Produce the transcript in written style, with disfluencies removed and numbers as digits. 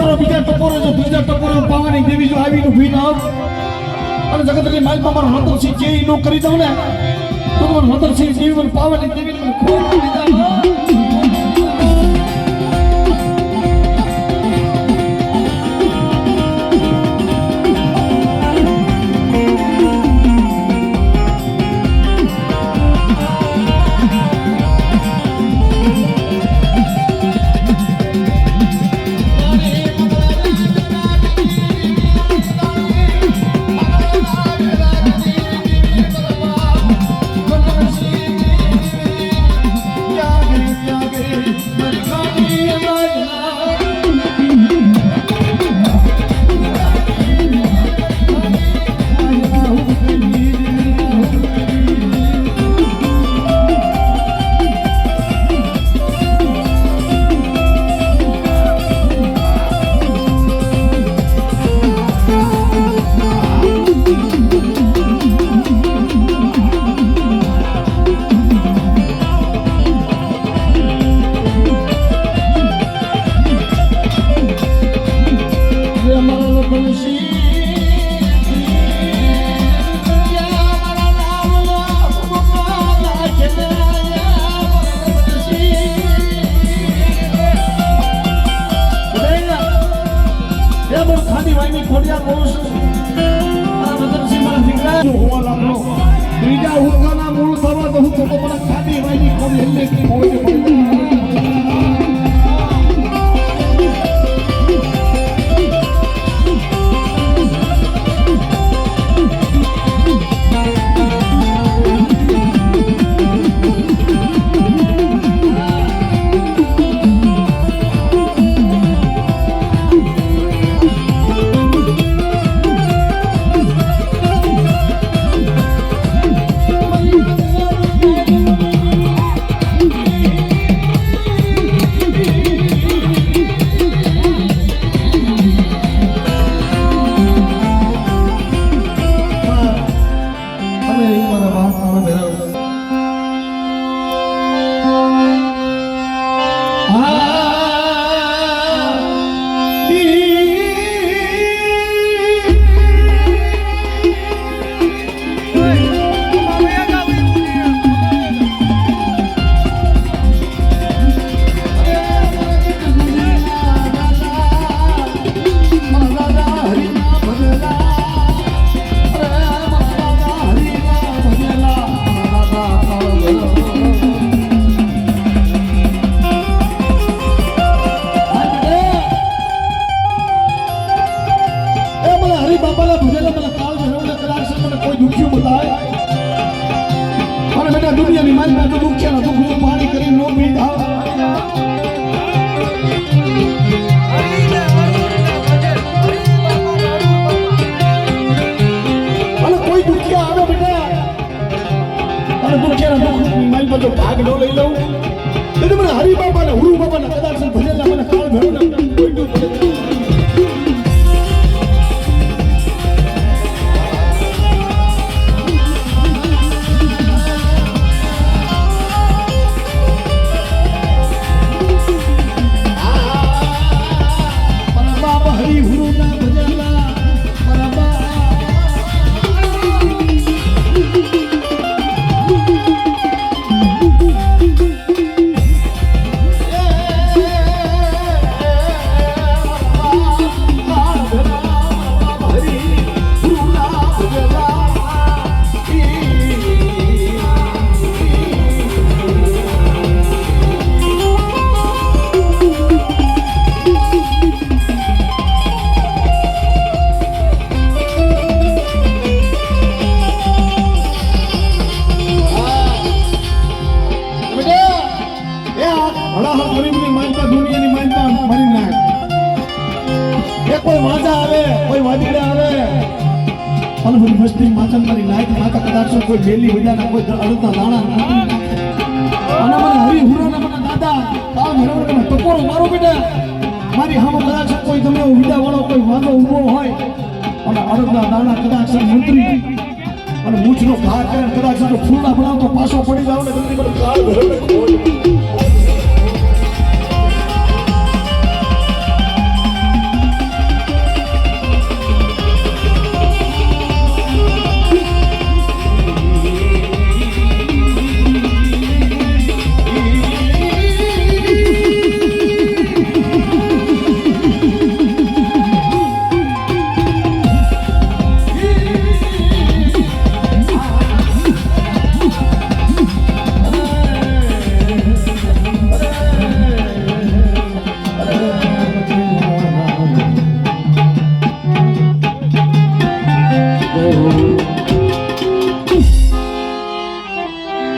ટપોરો બીજા ટપોરો જો ત્રીજા ટપોરો પાવાની દેવી જો આવીને ભી ના અને જગતની માલમાં મારો હતરસિંહ જે નો કરી દઉં ને તો મને હતરસિંહ દેવી મને પાવાની દેવી મને ખોટ દીધા ત્રીજા ઉર્ગાના મૂળ થવા તો હું તો મને ખાધી વાયની ખોડી હેલ્લે હોય દુનિયાની માલમાં તો દુખ્યાના દુઃખ પાણી કરી નો પીધા અને કોઈ દુખ્યા આવે બેટા અને દુખ્યાના દુઃખની માલમાં જો ભાગ ન લઈ લઉં એટલે મને હરિબાબાને હુરુ બાબાને કદાચ ભજેલા મને કાળ ભેળો ને કોઈ દુઃખ કોઈ માજા આવે કોઈ વાદીડા આવે અને બધી મસ્તી માચન મારી લાઈટ માતા કદાચ કોઈ બેલી વિદાના કોઈ અડતા દાણા અને મને હરી હુરાના મને દાદા કામ હરવડે ટકોરો મારો બેટા મારી હામો કદાચ કોઈ તમે વિદા વાળો કોઈ વાંધો ઊભો હોય અને અડતા દાણા કદાચ મંત્રી અને મૂછનો ઘા કરે કદાચ ફૂલના બનાવતો પાછો પડી જાવ ને જલ્દી મને કાળ ભરવે